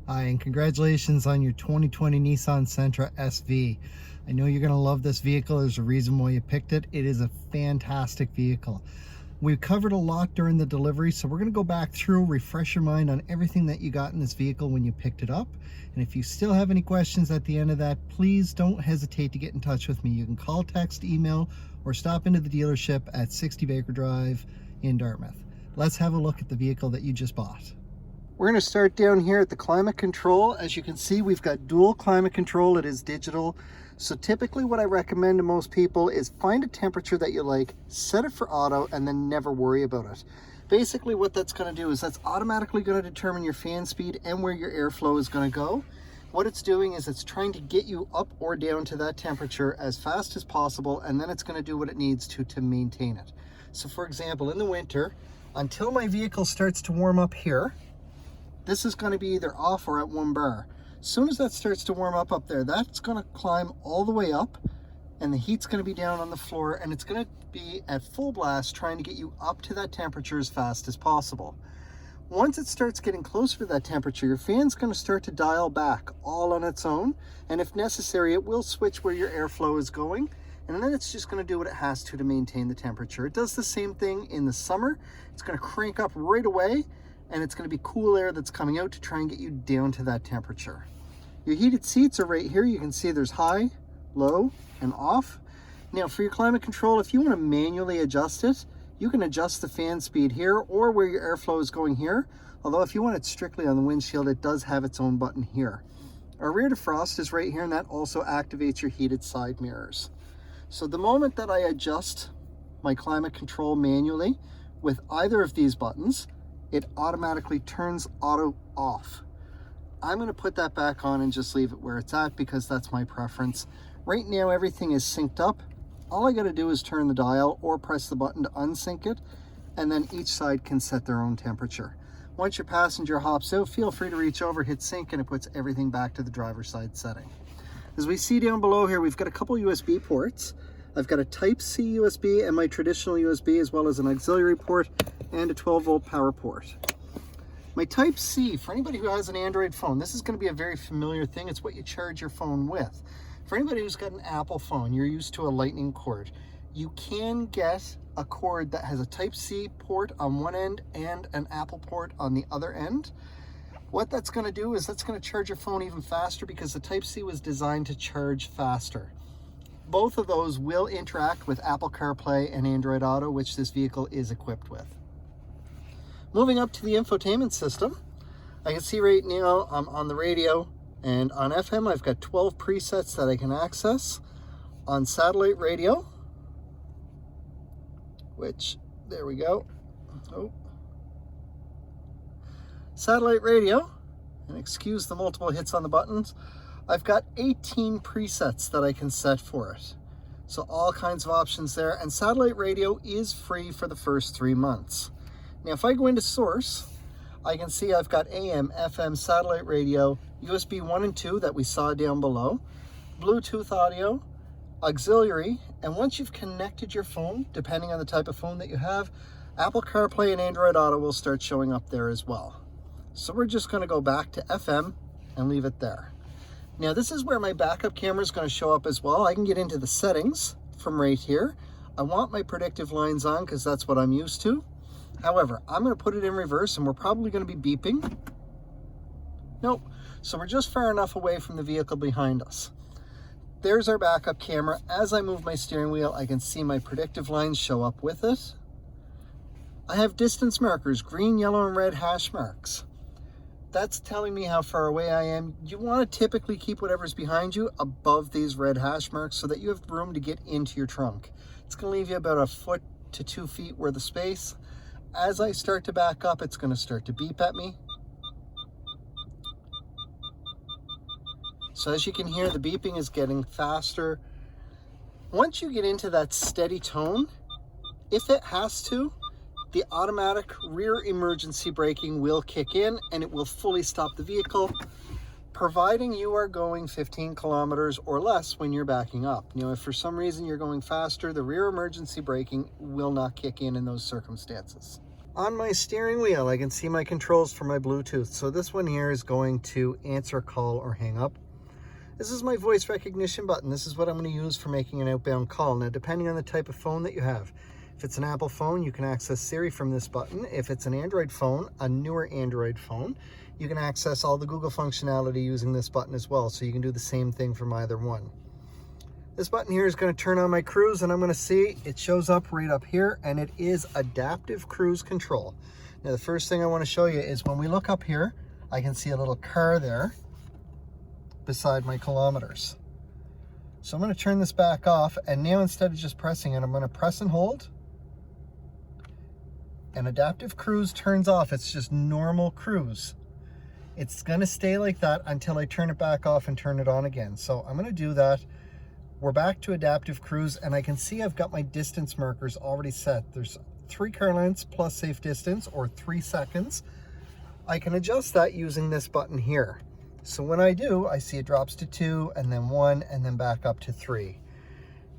Hi, and congratulations on your 2020 Nissan Sentra SV. I know you're going to love this vehicle. There's a reason why you picked it. It is a fantastic vehicle. We covered a lot during the delivery, so we're going to go back through, refresh your mind on everything that you got in this vehicle when you picked it up. And if you still have any questions at the end of that, please don't hesitate to get in touch with me. You can call, text, email, or stop into the dealership at 60 Baker Drive in Dartmouth. Let's have a look at the vehicle that you just bought. We're going to start down here at the climate control. As you can see, we've got dual climate control. It is digital. So typically what I recommend to most people is find a temperature that you like, set it for auto, and then never worry about it. Basically what that's going to do is that's automatically going to determine your fan speed and where your airflow is going to go. What it's doing is it's trying to get you up or down to that temperature as fast as possible, and then it's going to do what it needs to maintain it. So for example, in the winter, until my vehicle starts to warm up here, this is going to be either off or at 1 bar. As soon as that starts to warm up there, that's going to climb all the way up, and the heat's going to be down on the floor, and it's going to be at full blast trying to get you up to that temperature as fast as possible. Once it starts getting closer to that temperature, your fan's going to start to dial back all on its own, and if necessary, it will switch where your airflow is going, and then it's just going to do what it has to maintain the temperature. It does the same thing in the summer. It's going to crank up right away, and it's going to be cool air that's coming out to try and get you down to that temperature. Your heated seats are right here. You can see there's high, low, and off. Now for your climate control, if you want to manually adjust it, you can adjust the fan speed here or where your airflow is going here. Although if you want it strictly on the windshield, it does have its own button here. Our rear defrost is right here, and that also activates your heated side mirrors. So the moment that I adjust my climate control manually with either of these buttons, it automatically turns auto off. I'm going to put that back on and just leave it where it's at because that's my preference. Right now everything is synced up. All I got to do is turn the dial or press the button to unsync it, and then each side can set their own temperature. Once your passenger hops out, feel free to reach over, hit sync, and it puts everything back to the driver's side setting. As we see down below here, we've got a couple USB ports. I've got a Type-C USB and my traditional USB, as well as an auxiliary port and a 12-volt power port. My Type-C, for anybody who has an Android phone, this is going to be a very familiar thing. It's what you charge your phone with. For anybody who's got an Apple phone, you're used to a lightning cord. You can get a cord that has a Type-C port on one end and an Apple port on the other end. What that's going to do is that's going to charge your phone even faster because the Type-C was designed to charge faster. Both of those will interact with Apple CarPlay and Android Auto, which this vehicle is equipped with. Moving up to the infotainment system, I can see right now I'm on the radio, and on FM I've got 12 presets that I can access. On satellite radio, which, there we go. Oh. Satellite radio, and excuse the multiple hits on the buttons, I've got 18 presets that I can set for it. So all kinds of options there, and satellite radio is free for the first 3 months. Now if I go into source, I can see I've got AM, FM, satellite radio, USB 1 and 2 that we saw down below, Bluetooth audio, auxiliary, and once you've connected your phone, depending on the type of phone that you have, Apple CarPlay and Android Auto will start showing up there as well. So we're just going to go back to FM and leave it there. Now this is where my backup camera is going to show up as well. I can get into the settings from right here. I want my predictive lines on because that's what I'm used to. However, I'm going to put it in reverse and we're probably going to be beeping. Nope. So we're just far enough away from the vehicle behind us. There's our backup camera. As I move my steering wheel, I can see my predictive lines show up with it. I have distance markers, green, yellow, and red hash marks. That's telling me how far away I am. You want to typically keep whatever's behind you above these red hash marks so that you have room to get into your trunk. It's going to leave you about 1 foot to 2 feet worth of space. As I start to back up, it's going to start to beep at me. So as you can hear, the beeping is getting faster. Once you get into that steady tone, if it has to, the automatic rear emergency braking will kick in and it will fully stop the vehicle, providing you are going 15 kilometers or less when you're backing up. Now, if for some reason you're going faster, the rear emergency braking will not kick in those circumstances. On my steering wheel, I can see my controls for my Bluetooth. So this one here is going to answer a call or hang up. This is my voice recognition button. This is what I'm going to use for making an outbound call. Now, depending on the type of phone that you have, if it's an Apple phone, you can access Siri from this button. If it's an Android phone, a newer Android phone, you can access all the Google functionality using this button as well. So you can do the same thing from either one. This button here is going to turn on my cruise, and I'm going to see it shows up right up here, and it is adaptive cruise control. Now, the first thing I want to show you is when we look up here, I can see a little car there beside my kilometers. So I'm going to turn this back off, and now instead of just pressing it, I'm going to press and hold, and adaptive cruise turns off. It's just normal cruise. It's going to stay like that until I turn it back off and turn it on again. So I'm going to do that. We're back to adaptive cruise, and I can see I've got my distance markers already set. There's 3 car lengths plus safe distance, or 3 seconds. I can adjust that using this button here. So when I do, I see it drops to 2, and then 1, and then back up to 3.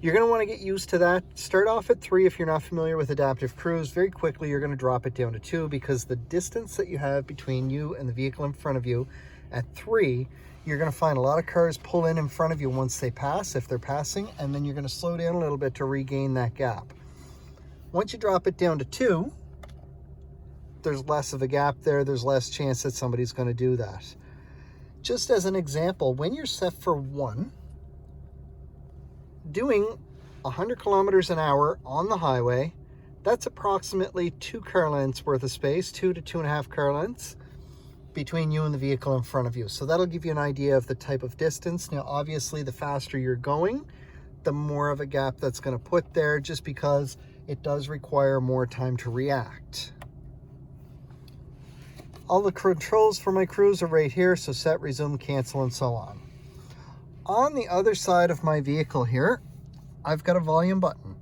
You're going to want to get used to that. Start off at 3 if you're not familiar with adaptive cruise. Very quickly, you're going to drop it down to 2, because the distance that you have between you and the vehicle in front of you at 3, you're going to find a lot of cars pull in front of you once they pass, if they're passing, and then you're going to slow down a little bit to regain that gap. Once you drop it down to 2, there's less of a gap there. There's less chance that somebody's going to do that. Just as an example, when you're set for 1, doing 100 kilometers an hour on the highway, that's approximately 2 car lengths worth of space, 2 to 2.5 car lengths between you and the vehicle in front of you. So that'll give you an idea of the type of distance. Now, obviously, the faster you're going, the more of a gap that's going to put there, just because it does require more time to react. All the controls for my cruise are right here, so set, resume, cancel, and so on. On the other side of my vehicle here, I've got a volume button.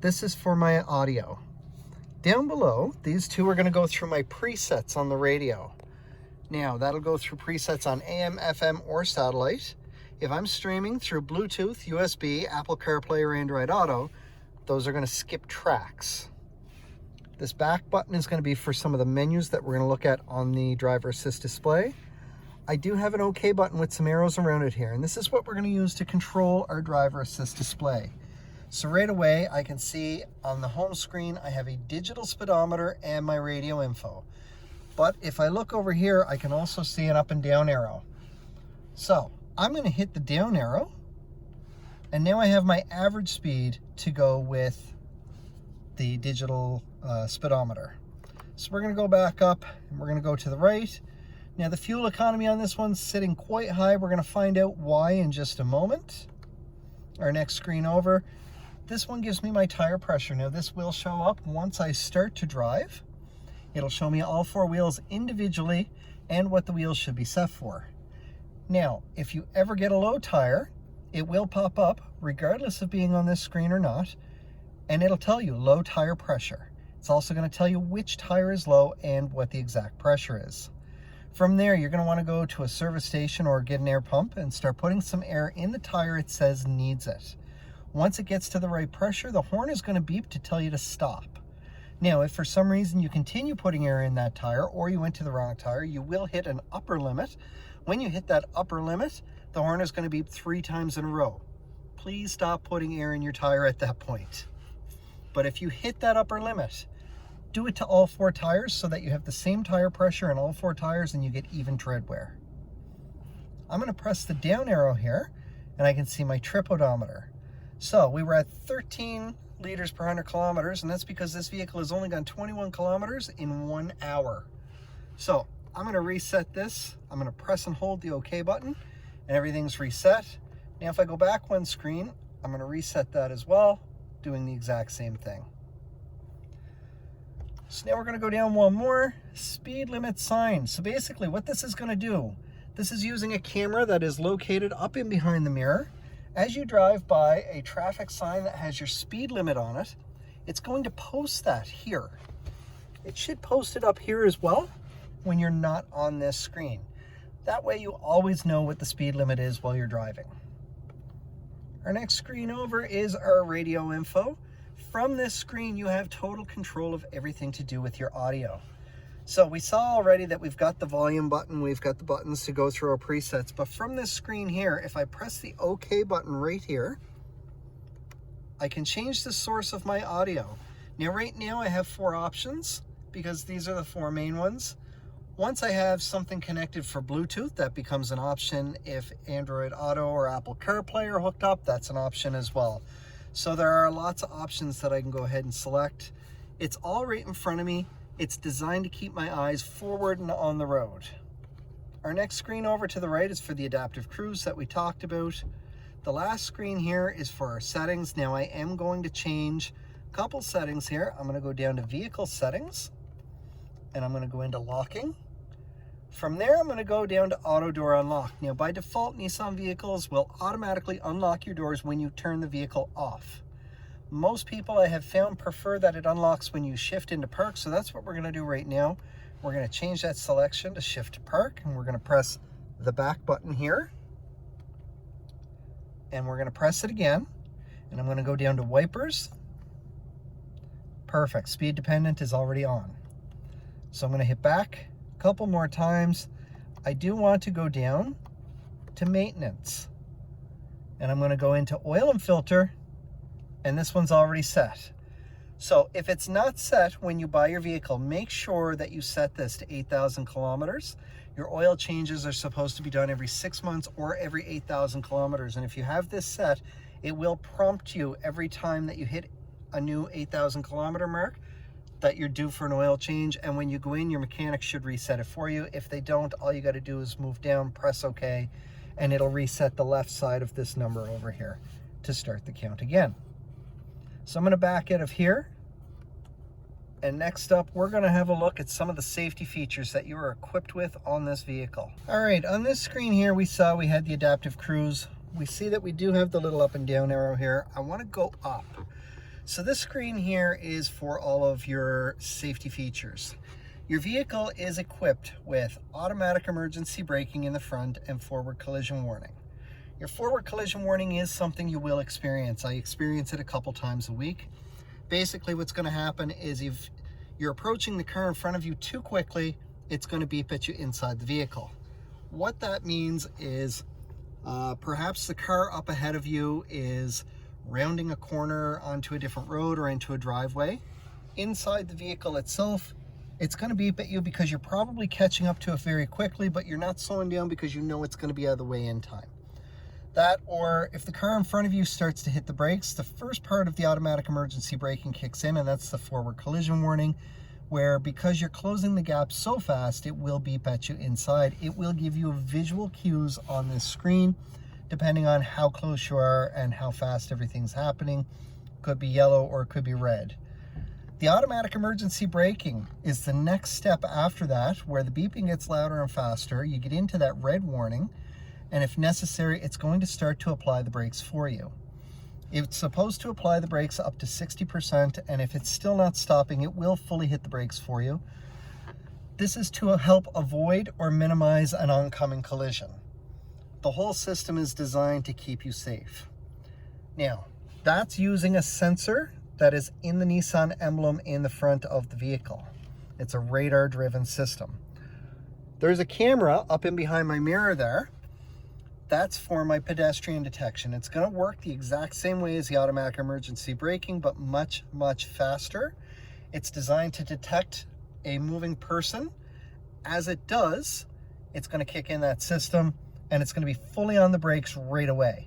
This is for my audio. Down below, these two are going to go through my presets on the radio. Now, that'll go through presets on AM, FM, or satellite. If I'm streaming through Bluetooth, USB, Apple CarPlay, or Android Auto, those are going to skip tracks. This back button is going to be for some of the menus that we're going to look at on the driver assist display. I do have an OK button with some arrows around it here, and this is what we're going to use to control our driver assist display. So right away, I can see on the home screen, I have a digital speedometer and my radio info. But if I look over here, I can also see an up and down arrow. So I'm going to hit the down arrow, and now I have my average speed to go with the digital speedometer. So we're going to go back up, and we're going to go to the right. Now, the fuel economy on this one's sitting quite high. We're going to find out why in just a moment. Our next screen over. This one gives me my tire pressure. Now, this will show up once I start to drive. It'll show me all 4 wheels individually and what the wheels should be set for. Now, if you ever get a low tire, it will pop up regardless of being on this screen or not, and it'll tell you low tire pressure. It's also going to tell you which tire is low and what the exact pressure is. From there, you're going to want to go to a service station or get an air pump and start putting some air in the tire it says needs it. Once it gets to the right pressure, the horn is going to beep to tell you to stop. Now, if for some reason you continue putting air in that tire, or you went to the wrong tire, you will hit an upper limit. When you hit that upper limit, the horn is going to beep 3 times in a row. Please stop putting air in your tire at that point. But if you hit that upper limit, do it to all 4 tires so that you have the same tire pressure in all 4 tires and you get even tread wear. I'm going to press the down arrow here, and I can see my trip odometer. So we were at 13 liters per 100 kilometers, and that's because this vehicle has only gone 21 kilometers in 1 hour. So I'm going to reset this. I'm going to press and hold the OK button, and everything's reset. Now, if I go back 1 screen, I'm going to reset that as well, doing the exact same thing. So now we're going to go down 1 more. Speed limit sign. So basically what this is going to do, this is using a camera that is located up in behind the mirror. As you drive by a traffic sign that has your speed limit on it, it's going to post that here. It should post it up here as well when you're not on this screen. That way you always know what the speed limit is while you're driving. Our next screen over is our radio info. From this screen, you have total control of everything to do with your audio. So we saw already that we've got the volume button, we've got the buttons to go through our presets, but from this screen here, if I press the OK button right here, I can change the source of my audio. Now right now I have 4 options because these are the 4 main ones. Once I have something connected for Bluetooth, that becomes an option. If Android Auto or Apple CarPlay are hooked up, that's an option as well. So there are lots of options that I can go ahead and select. It's all right in front of me. It's designed to keep my eyes forward and on the road. Our next screen over to the right is for the adaptive cruise that we talked about. The last screen here is for our settings. Now I am going to change a couple settings here. I'm going to go down to vehicle settings and I'm going to go into locking. From there, I'm going to go down to auto door unlock. Now by default, Nissan vehicles will automatically unlock your doors when you turn the vehicle off. Most people I have found prefer that it unlocks when you shift into park, so that's what we're going to do right now. We're going to change that selection to shift to park, and we're going to press the back button here. And we're going to press it again, and I'm going to go down to wipers. Perfect. Speed dependent is already on. So I'm going to hit back a couple more times. I do want to go down to maintenance, and I'm going to go into oil and filter, and this one's already set. So if it's not set when you buy your vehicle, make sure that you set this to 8,000 kilometers. Your oil changes are supposed to be done every 6 months or every 8,000 kilometers. And if you have this set, it will prompt you every time that you hit a new 8,000 kilometer mark that you're due for an oil change. And when you go in, your mechanic should reset it for you. If they don't, all you got to do is move down, press OK, and it'll reset the left side of this number over here to start the count again. So I'm going to back out of here. And next up, we're going to have a look at some of the safety features that you are equipped with on this vehicle. All right, on this screen here, we saw we had the adaptive cruise. We see that we do have the little up and down arrow here. I want to go up. So this screen here is for all of your safety features. Your vehicle is equipped with automatic emergency braking in the front and forward collision warning. Your forward collision warning is something you will experience. I experience it a couple times a week. Basically what's going to happen is if you're approaching the car in front of you too quickly, it's going to beep at you inside the vehicle. What that means is perhaps the car up ahead of you is rounding a corner onto a different road or into a driveway. Inside the vehicle itself, it's going to beep at you because you're probably catching up to it very quickly, but you're not slowing down because you know it's going to be out of the way in time. That, or if the car in front of you starts to hit the brakes, the first part of the automatic emergency braking kicks in, and that's the forward collision warning, where because you're closing the gap so fast, it will beep at you inside. It will give you visual cues on this screen, depending on how close you are and how fast everything's happening. Could be yellow or it could be red. The automatic emergency braking is the next step after that, where the beeping gets louder and faster. You get into that red warning, and if necessary, it's going to start to apply the brakes for you. It's supposed to apply the brakes up to 60%, and if it's still not stopping, it will fully hit the brakes for you. This is to help avoid or minimize an oncoming collision. The whole system is designed to keep you safe. Now, that's using a sensor that is in the Nissan emblem in the front of the vehicle. It's a radar-driven system. There's a camera up in behind my mirror there. That's for my pedestrian detection. It's going to work the exact same way as the automatic emergency braking, but much, much faster. It's designed to detect a moving person. As it does, it's going to kick in that system, and it's going to be fully on the brakes right away.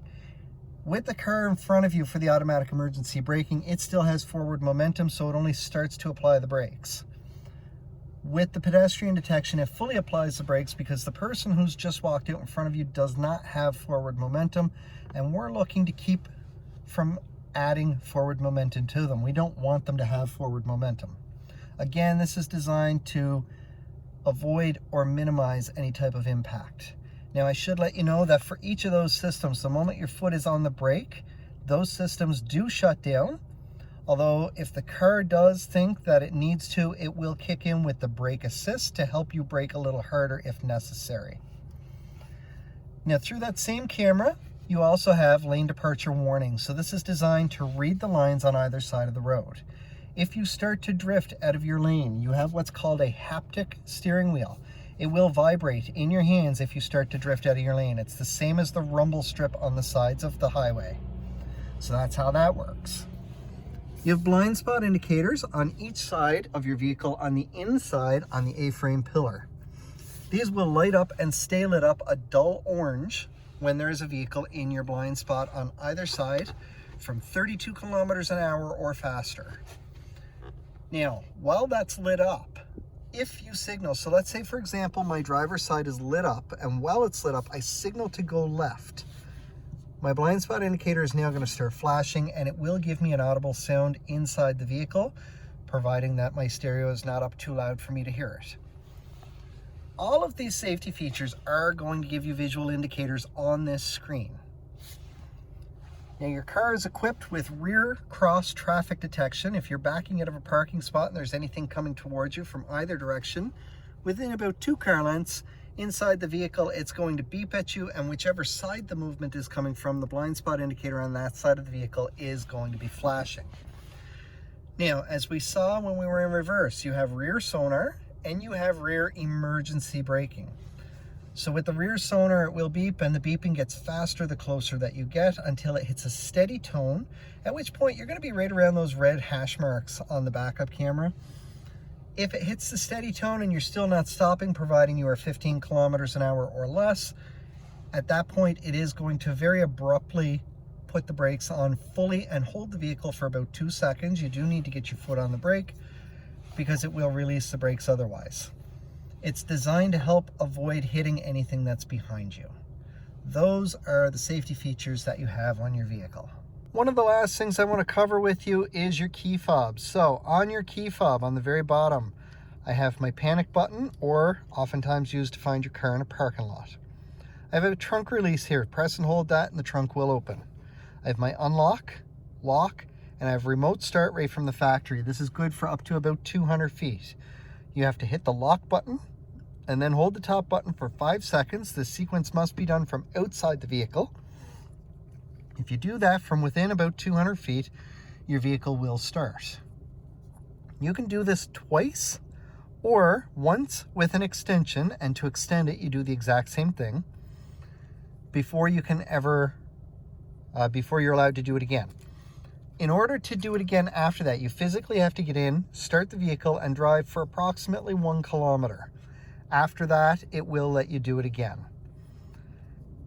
With the car in front of you for the automatic emergency braking, it still has forward momentum, so it only starts to apply the brakes. With the pedestrian detection, it fully applies the brakes because the person who's just walked out in front of you does not have forward momentum, and we're looking to keep from adding forward momentum to them. We don't want them to have forward momentum. Again, this is designed to avoid or minimize any type of impact. Now, I should let you know that for each of those systems, the moment your foot is on the brake, those systems do shut down. Although if the car does think that it needs to, it will kick in with the brake assist to help you brake a little harder if necessary. Now, through that same camera, You also have lane departure warning. So this is designed to read the lines on either side of the road. If you start to drift out of your lane, you have what's called a haptic steering wheel. It will vibrate in your hands if you start to drift out of your lane. It's the same as the rumble strip on the sides of the highway. So that's how that works. You have blind spot indicators on each side of your vehicle on the inside on the A-frame pillar. These will light up and stay lit up a dull orange when there is a vehicle in your blind spot on either side from 32 kilometers an hour or faster. Now, while that's lit up, if you signal, so let's say for example, my driver's side is lit up, and while it's lit up, I signal to go left. My blind spot indicator is now going to start flashing, and it will give me an audible sound inside the vehicle, providing that my stereo is not up too loud for me to hear it. All of these safety features are going to give you visual indicators on this screen. Now your car is equipped with rear cross traffic detection. If you're backing out of a parking spot and there's anything coming towards you from either direction, within about 2 car lengths inside the vehicle, it's going to beep at you, and whichever side the movement is coming from, the blind spot indicator on that side of the vehicle is going to be flashing. Now, as we saw when we were in reverse, you have rear sonar and you have rear emergency braking. So with the rear sonar, it will beep, and the beeping gets faster the closer that you get until it hits a steady tone, at which point you're going to be right around those red hash marks on the backup camera. If it hits the steady tone and you're still not stopping, providing you are 15 kilometers an hour or less, at that point it is going to very abruptly put the brakes on fully and hold the vehicle for about 2 seconds. You do need to get your foot on the brake because it will release the brakes otherwise. It's designed to help avoid hitting anything that's behind you. Those are the safety features that you have on your vehicle. One of the last things I want to cover with you is your key fob. So on your key fob on the very bottom, I have my panic button, or oftentimes used to find your car in a parking lot. I have a trunk release here. Press and hold that and the trunk will open. I have my unlock, lock, and I have remote start right from the factory. This is good for up to about 200 feet. You have to hit the lock button and then hold the top button for 5 seconds. This sequence must be done from outside the vehicle. If you do that from within about 200 feet, your vehicle will start. You can do this twice or once with an extension, and to extend it, you do the exact same thing before you can ever, before you're allowed to do it again. In order to do it again after that, you physically have to get in, start the vehicle, and drive for approximately 1 kilometer. After that, it will let you do it again.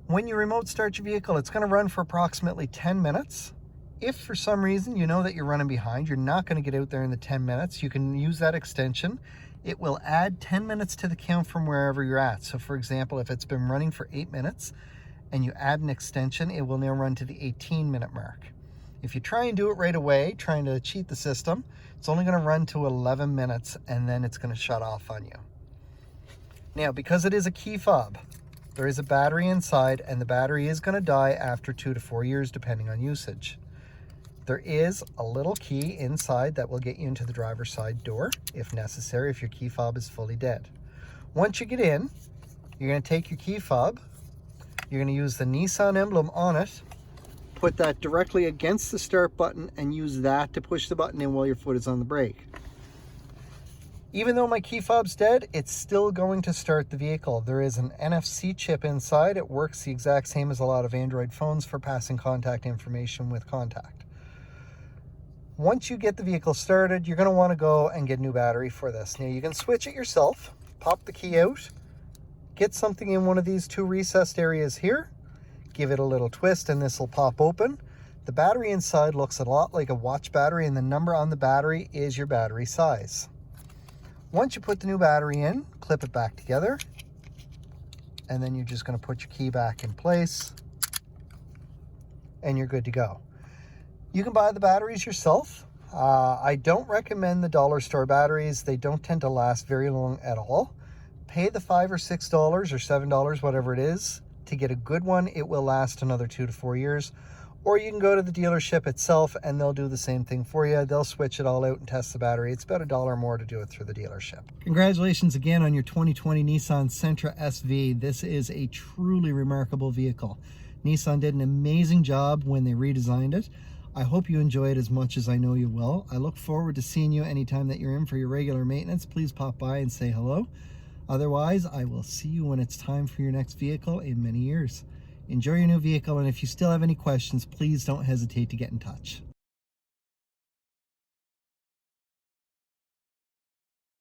When you remote start your vehicle, it's going to run for approximately 10 minutes. If for some reason you know that you're running behind, you're not going to get out there in the 10 minutes, you can use that extension. It will add 10 minutes to the count from wherever you're at. So for example, if it's been running for 8 minutes and you add an extension, it will now run to the 18-minute mark. If you try and do it right away, trying to cheat the system, it's only going to run to 11 minutes and then it's going to shut off on you. Now, because it is a key fob, there is a battery inside, and the battery is going to die after 2 to 4 years depending on usage. There is a little key inside that will get you into the driver's side door if necessary, if your key fob is fully dead. Once you get in, you're going to take your key fob, you're going to use the Nissan emblem on it, put that directly against the start button, and use that to push the button in while your foot is on the brake. Even though my key fob's dead, it's still going to start the vehicle. There is an NFC chip inside. It works the exact same as a lot of Android phones for passing contact information with contact. Once you get the vehicle started, you're going to want to go and get a new battery for this. Now, you can switch it yourself, pop the key out, get something in one of these 2 recessed areas here, give it a little twist, and this will pop open. The battery inside looks a lot like a watch battery, and the number on the battery is your battery size. Once you put the new battery in, clip it back together, and then you're just going to put your key back in place, and you're good to go. You can buy the batteries yourself. I don't recommend the dollar store batteries. They don't tend to last very long at all. Pay the $5 or $6 or $7, whatever it is, to get a good one. It will last another 2 to 4 years. Or you can go to the dealership itself and they'll do the same thing for you. They'll switch it all out and test the battery. It's about $1 more to do it through the dealership. Congratulations again on your 2020 Nissan Sentra SV. This is a truly remarkable vehicle. Nissan did an amazing job when they redesigned it. I hope you enjoy it as much as I know you will. I look forward to seeing you anytime that you're in for your regular maintenance. Please pop by and say hello. Otherwise, I will see you when it's time for your next vehicle in many years. Enjoy your new vehicle, and if you still have any questions, please don't hesitate to get in touch.